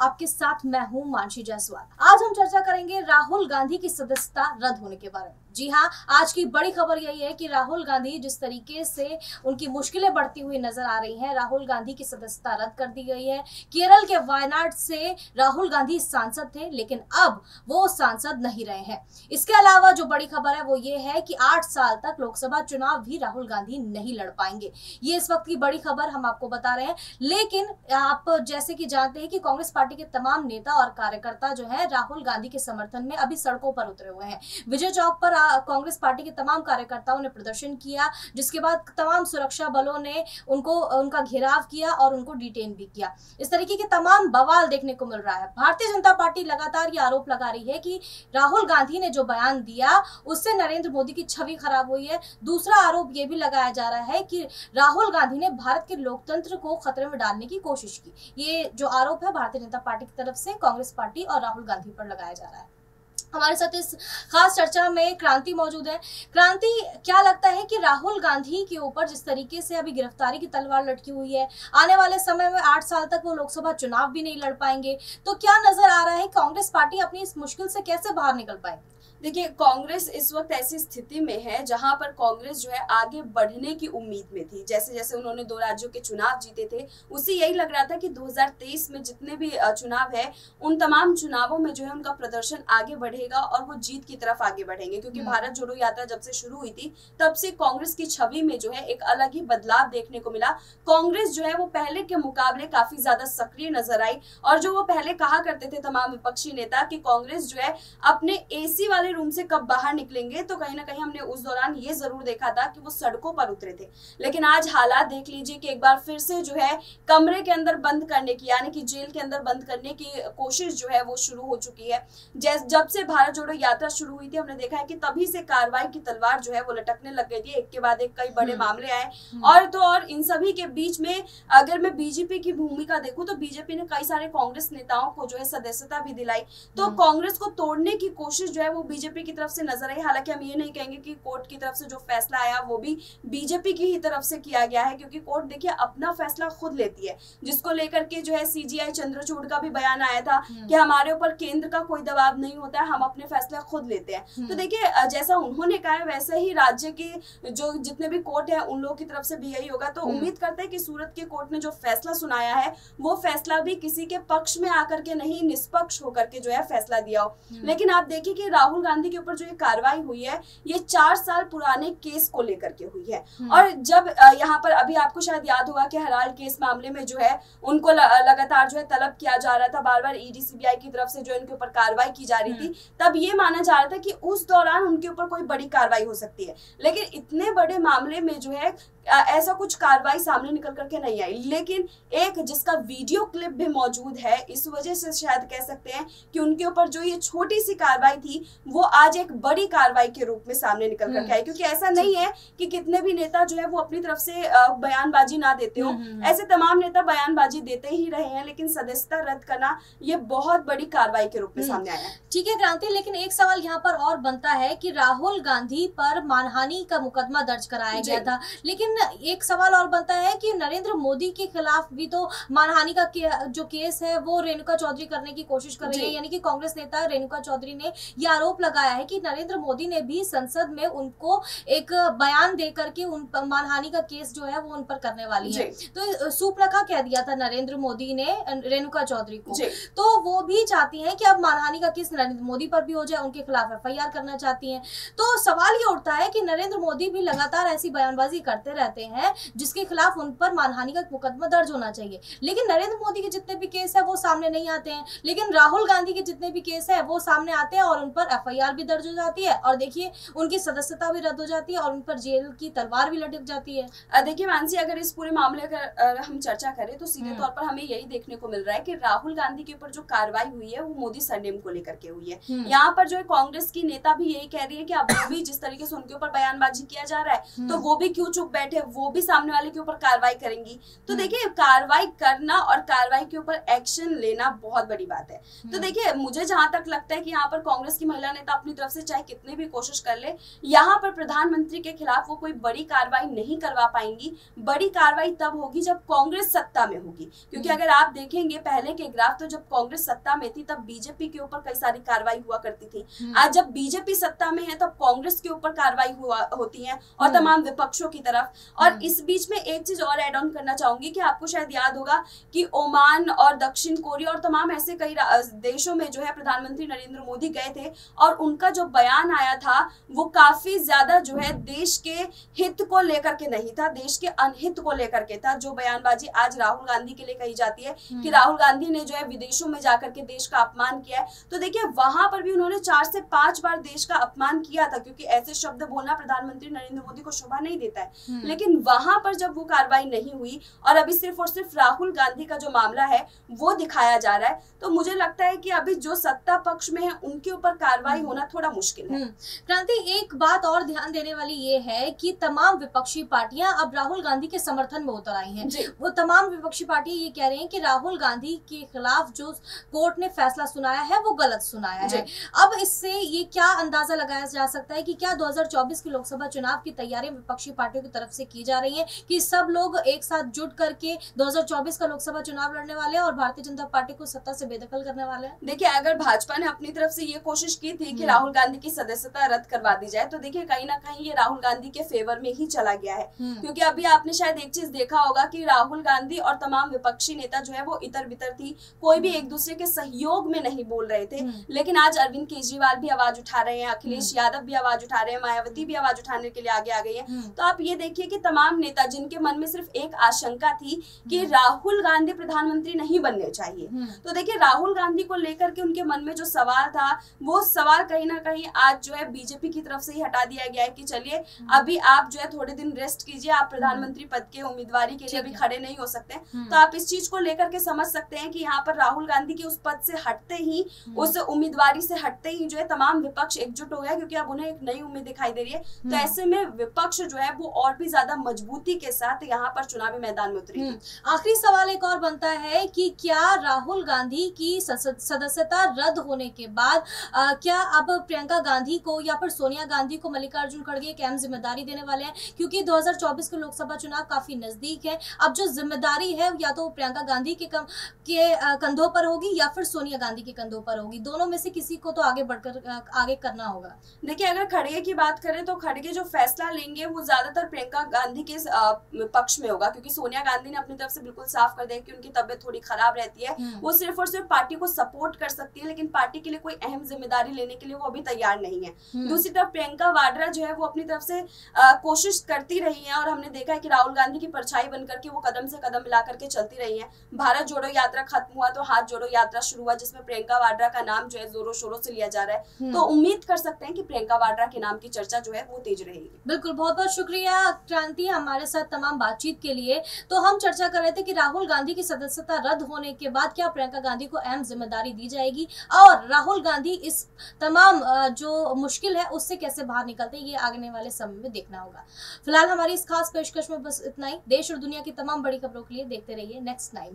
आपके साथ मैं हूं मानसी जायसवाल। आज हम चर्चा करेंगे राहुल गांधी की सदस्यता रद्द होने के बारे में। जी हाँ, आज की बड़ी खबर यही है कि राहुल गांधी जिस तरीके से उनकी मुश्किलें बढ़ती हुई नजर आ रही हैं, राहुल गांधी की सदस्यता रद्द कर दी गई है। केरल के वायनाड से राहुल गांधी सांसद थे, लेकिन अब वो सांसद नहीं रहे हैं। इसके अलावा जो बड़ी खबर है वो ये है कि 8 साल तक लोकसभा चुनाव भी राहुल गांधी नहीं लड़ पाएंगे। ये इस वक्त की बड़ी खबर हम आपको बता रहे हैं। लेकिन आप जैसे कि जानते हैं कि कांग्रेस पार्टी के तमाम नेता और कार्यकर्ता जो है राहुल गांधी के समर्थन में अभी सड़कों पर उतरे हुए हैं। विजय चौक पर कांग्रेस पार्टी के तमाम कार्यकर्ताओं ने प्रदर्शन किया, जिसके बाद तमाम सुरक्षा बलों ने उनका घेराव किया और उनको डिटेन भी किया। इस तरीके के तमाम बवाल देखने को मिल रहा है। भारतीय जनता पार्टी लगातार ये आरोप लगा रही है कि राहुल गांधी ने जो बयान दिया उससे नरेंद्र मोदी की छवि खराब हुई है। दूसरा आरोप ये भी लगाया जा रहा है कि राहुल गांधी ने भारत के लोकतंत्र को खतरे में डालने की कोशिश की। ये जो आरोप है भारतीय जनता पार्टी की तरफ से कांग्रेस पार्टी और राहुल गांधी पर लगाया जा रहा है। हमारे साथ इस खास चर्चा में क्रांति मौजूद है। क्रांति, क्या लगता है कि राहुल गांधी के ऊपर जिस तरीके से अभी गिरफ्तारी की तलवार लटकी हुई है, आने वाले समय में 8 साल तक वो लोकसभा चुनाव भी नहीं लड़ पाएंगे, तो क्या नजर आ रहा है कांग्रेस पार्टी अपनी इस मुश्किल से कैसे बाहर निकल पाएगी? देखिए, कांग्रेस इस वक्त ऐसी स्थिति में है जहां पर कांग्रेस जो है आगे बढ़ने की उम्मीद में थी। जैसे जैसे उन्होंने 2 राज्यों के चुनाव जीते थे, उससे यही लग रहा था कि 2023 में जितने भी चुनाव है उन तमाम चुनावों में जो है उनका प्रदर्शन आगे बढ़ेगा और वो जीत की तरफ आगे बढ़ेंगे। क्योंकि भारत जोड़ो यात्रा जब से शुरू हुई थी तब से कांग्रेस की छवि में जो है एक अलग ही बदलाव देखने को मिला। कांग्रेस जो है वो पहले के मुकाबले काफी ज्यादा सक्रिय नजर आई और जो वो पहले कहा करते थे तमाम विपक्षी नेता कि कांग्रेस जो है अपने एसी वाले रूम से कब बाहर निकलेंगे, तो कहीं ना कहीं हमने उस दौरान ये जरूर देखा था कि वो सड़कों पर उतरे थे। लेकिन आज हालात देख लीजिए कि एक बार फिर से जो है कमरे के अंदर बंद करने की, यानी कि जेल के अंदर बंद करने की कोशिश जो है वो शुरू हो चुकी है। जब से भारत जोड़ो यात्रा शुरू हुई थी हमने देखा है कि तभी से कार्रवाई की तलवार जो है वो लटकने लग गई थी। एक के बाद एक कई बड़े मामले आए और इन सभी के बीच में अगर मैं बीजेपी की भूमिका देखूं तो बीजेपी ने कई सारे कांग्रेस नेताओं को जो है सदस्यता भी दिलाई। तो कांग्रेस को तोड़ने की कोशिश जो है वो बीजेपी की तरफ से नजर आई। हालांकि हम ये नहीं कहेंगे कि कोर्ट की तरफ से जो फैसला आया वो भी बीजेपी की ही तरफ से किया गया है, क्योंकि कोर्ट देखिए अपना फैसला खुद लेती है। जिसको लेकर के जो है सीजीआई चंद्रचूड़ का भी बयान आया था कि हमारे ऊपर केंद्र का कोई दबाव नहीं होता है, हम अपने फैसले खुद लेते हैं। तो देखिए जैसा उन्होंने कहा है वैसे ही राज्य के जो जितने भी कोर्ट है उन लोगों की तरफ से भी यही होगा। तो उम्मीद करते हैं कि सूरत के कोर्ट ने जो फैसला सुनाया है वो फैसला भी किसी के पक्ष में आकर के नहीं, निष्पक्ष होकर के जो है फैसला दिया हो। लेकिन आप देखिए कि राहुल गांधी के ऊपर जो कार्रवाई हुई है ये 4 साल पुराने केस को लेकर के हुई है। और जब यहाँ पर अभी आपको शायद याद होगा कि हराल केस मामले में जो है उनको लगातार जो है तलब किया जा रहा था, बार बार ईडी सीबीआई की तरफ से जो इनके ऊपर कार्रवाई की जा रही थी। तब ये माना जा रहा था कि उस दौरान उनके ऊपर कोई बड़ी कार्रवाई हो सकती है, लेकिन इतने बड़े मामले में जो है ऐसा कुछ कार्रवाई सामने निकल करके नहीं आई। लेकिन एक जिसका वीडियो क्लिप भी मौजूद है, इस वजह से शायद कह सकते हैं कि उनके ऊपर जो ये छोटी सी कार्रवाई थी वो आज एक बड़ी कार्रवाई के रूप में सामने निकल करके आई। क्योंकि ऐसा नहीं है कि कितने भी नेता जो है वो अपनी तरफ से बयानबाजी ना देते हो, ऐसे तमाम नेता बयानबाजी देते ही रहे हैं, लेकिन सदस्यता रद्द करना ये बहुत बड़ी कार्रवाई के रूप में सामने आया है। ठीक है क्रांति, लेकिन एक सवाल यहाँ पर और बनता है कि राहुल गांधी पर मानहानि का मुकदमा दर्ज कराया गया था, लेकिन एक सवाल और बनता है कि नरेंद्र मोदी के खिलाफ भी तो मानहानि का जो केस है वो रेणुका चौधरी करने की कोशिश कर रही है। यानी कि कांग्रेस नेता रेणुका चौधरी ने ये आरोप लगाया है कि नरेंद्र मोदी ने भी संसद में उनको एक बयान दे करके उन मानहानि का केस जो है वो उन पर करने वाली है। तो सूपनखा कह दिया था नरेंद्र मोदी ने रेणुका चौधरी को, तो वो भी चाहती हैं कि अब मानहानि का केस नरेंद्र मोदी पर भी हो जाए, उनके खिलाफ एफआईआर करना चाहती हैं। तो सवाल ये उठता है कि नरेंद्र मोदी भी लगातार ऐसी बयानबाजी करते रहते हैं जिसके खिलाफ उन पर मानहानि का मुकदमा दर्ज होना चाहिए, लेकिन नरेंद्र मोदी के जितने भी केस है वो सामने नहीं आते हैं, लेकिन राहुल गांधी के जितने भी केस है वो सामने आते हैं और उन पर एफआईआर भी दर्ज हो जाती है और देखिए उनकी सदस्यता भी रद्द हो जाती है और उन पर जेल की तलवार भी लटक जाती है। देखिए मानसी, अगर इस पूरे मामले का हम चर्चा करें तो सीधे तौर पर हमें यही देखने को मिल रहा है कि राहुल गांधी के ऊपर जो कार्रवाई हुई है वो मोदी सरनेम को लेकर के हुई है। यहाँ पर जो है कांग्रेस की नेता भी यही कह रही है कि अब वो भी जिस तरीके से उनके ऊपर बयानबाजी किया जा रहा है तो वो भी क्यों चुप बैठे, वो भी सामने वाले के ऊपर कार्रवाई करेंगी। तो देखिए कार्रवाई करना और कार्रवाई के ऊपर एक्शन लेना बहुत बड़ी बात है। तो देखिए मुझे जहां तक लगता है कि यहाँ पर कांग्रेस की महिला नेता अपनी तरफ से चाहे कितनी भी कोशिश कर ले, यहाँ पर प्रधानमंत्री के खिलाफ वो कोई बड़ी कार्रवाई नहीं करवा पाएंगी। बड़ी कार्रवाई तब होगी जब कांग्रेस सत्ता में होगी, क्योंकि अगर आप देखेंगे पहले के ग्राफ, तो जब कांग्रेस सत्ता में थी तब बीजेपी के ऊपर कई सारी कार्रवाई हुआ करती थी। आज जब बीजेपी सत्ता में है तब कांग्रेस के ऊपर कार्रवाई होती है और तमाम विपक्षों की तरफ। और इस बीच में एक चीज और ऐड ऑन करना चाहूंगी कि आपको शायद याद होगा कि ओमान और दक्षिण कोरिया और तमाम ऐसे कई देशों में जो है प्रधानमंत्री नरेंद्र मोदी गए थे और उनका जो बयान आया था वो काफी ज्यादा जो है देश के हित को लेकर के नहीं था, देश के अनहित को लेकर के था। जो बयानबाजी आज राहुल गांधी के लिए कही जाती है कि राहुल गांधी ने जो है विदेशों में जाकर के देश का अपमान किया है, तो देखिए वहां पर भी उन्होंने 4 से 5 बार देश का अपमान किया था, क्योंकि ऐसे शब्द बोलना प्रधानमंत्री नरेंद्र मोदी को शोभा नहीं देता है। लेकिन वहां पर जब वो कार्रवाई नहीं हुई और अभी सिर्फ और सिर्फ राहुल गांधी का जो मामला है वो दिखाया जा रहा है, तो मुझे लगता है कि अभी जो सत्ता पक्ष में है उनके ऊपर कार्रवाई होना थोड़ा मुश्किल है। क्रांति, एक बात और ध्यान देने वाली ये है कि तमाम विपक्षी पार्टियां अब राहुल गांधी के समर्थन में उतर आई हैं। वो तमाम विपक्षी पार्टियां ये कह रही हैं कि राहुल गांधी के खिलाफ जो कोर्ट ने फैसला सुनाया है वो गलत सुनाया है। अब इससे ये क्या अंदाजा लगाया जा सकता है कि क्या 2024 के लोकसभा चुनाव की तैयारियां विपक्षी पार्टियों की तरफ से की जा रही है कि सब लोग एक साथ जुट करके 2024 का लोकसभा चुनाव लड़ने वाले हैं और भारतीय जनता पार्टी को सत्ता से बेदखल करने वाले हैं? देखिए, अगर भाजपा ने अपनी तरफ से ये कोशिश की थी कि राहुल गांधी की सदस्यता रद्द करवा दी जाए, तो देखिए कहीं ना कहीं ये राहुल गांधी के फेवर में ही चला गया है। क्योंकि अभी आपने शायद एक चीज देखा होगा कि राहुल गांधी और तमाम विपक्षी नेता जो है वो इतर बितर थी, कोई भी एक दूसरे के सहयोग में नहीं बोल रहे थे। लेकिन आज अरविंद केजरीवाल भी आवाज उठा रहे हैं, अखिलेश यादव भी आवाज उठा रहे हैं, मायावती भी आवाज उठाने के लिए आगे आ गई है। तो आप ये देखिए कि तमाम नेता जिनके मन में सिर्फ एक आशंका थी कि राहुल गांधी प्रधानमंत्री नहीं बनने चाहिए, तो देखिए राहुल गांधी को लेकर के उनके मन में जो सवाल था वो सवाल कहीं ना कहीं आज जो है बीजेपी की तरफ से ही हटा दिया गया है कि चलिए अभी आप जो है थोड़े दिन रेस्ट कीजिए, आप प्रधानमंत्री पद के उम्मीदवारी के लिए अभी खड़े नहीं हो सकते। तो आप इस चीज को लेकर के समझ सकते हैं कि यहाँ पर राहुल गांधी के उस पद से हटते ही, उस उम्मीदवारी से हटते ही जो है तमाम विपक्ष एकजुट हो गया, क्योंकि अब उन्हें एक नई उम्मीद दिखाई दे रही है। तो ऐसे में विपक्ष जो है वो और भी ज्यादा मजबूती के साथ यहाँ पर चुनावी मैदान में उतरी। आखिरी सवाल एक और बनता है कि क्या राहुल गांधी की सदस्यता रद्द होने के बाद क्या अब प्रियंका गांधी को या फिर सोनिया गांधी को मल्लिकार्जुन खड़गे एक अहम जिम्मेदारी देने वाले हैं? क्योंकि 2024 के लोकसभा चुनाव काफी नजदीक है। अब जो जिम्मेदारी है या तो प्रियंका गांधी के कंधों पर होगी या फिर सोनिया गांधी के कंधों पर होगी, दोनों में से किसी को तो आगे बढ़कर आगे करना होगा। देखिए, अगर खड़गे की बात करें तो खड़गे जो फैसला लेंगे वो ज्यादातर प्रियंका गांधी के पक्ष में होगा, क्योंकि सोनिया गांधी ने अपनी तरफ से बिल्कुल साफ कर दिया कि उनकी तबियत थोड़ी खराब रहती है, वो सिर्फ और सिर्फ पार्टी को सपोर्ट कर सकती है, लेकिन पार्टी के लिए कोई अहम जिम्मेदारी लेने के लिए वो अभी तैयार नहीं है। दूसरी तरफ प्रियंका वाड्रा जो है वो अपनी तरफ से कोशिश करती रही है और हमने देखा है कि राहुल गांधी की परछाई बनकर के वो कदम से कदम मिला करके चलती रही है। भारत जोड़ो यात्रा खत्म हुआ तो हाथ जोड़ो यात्रा शुरू हुआ, जिसमें प्रियंका वाड्रा का नाम जो है जोरों शोरों से लिया जा रहा है। तो उम्मीद कर सकते हैं कि प्रियंका वाड्रा के नाम की चर्चा जो है वो तेज रहेगी। बिल्कुल, बहुत बहुत शुक्रिया क्रांति हमारे साथ तमाम बातचीत के लिए। तो हम चर्चा कर रहे थे कि राहुल गांधी की सदस्यता रद्द होने के बाद क्या प्रियंका गांधी को अहम जिम्मेदारी दी जाएगी और राहुल गांधी इस तमाम जो मुश्किल है उससे कैसे बाहर निकलते हैं, ये आने वाले समय में देखना होगा। फिलहाल हमारी इस खास पेशकश में बस इतना ही। देश और दुनिया की तमाम बड़ी खबरों के लिए देखते रहिए नेक्स्ट 9।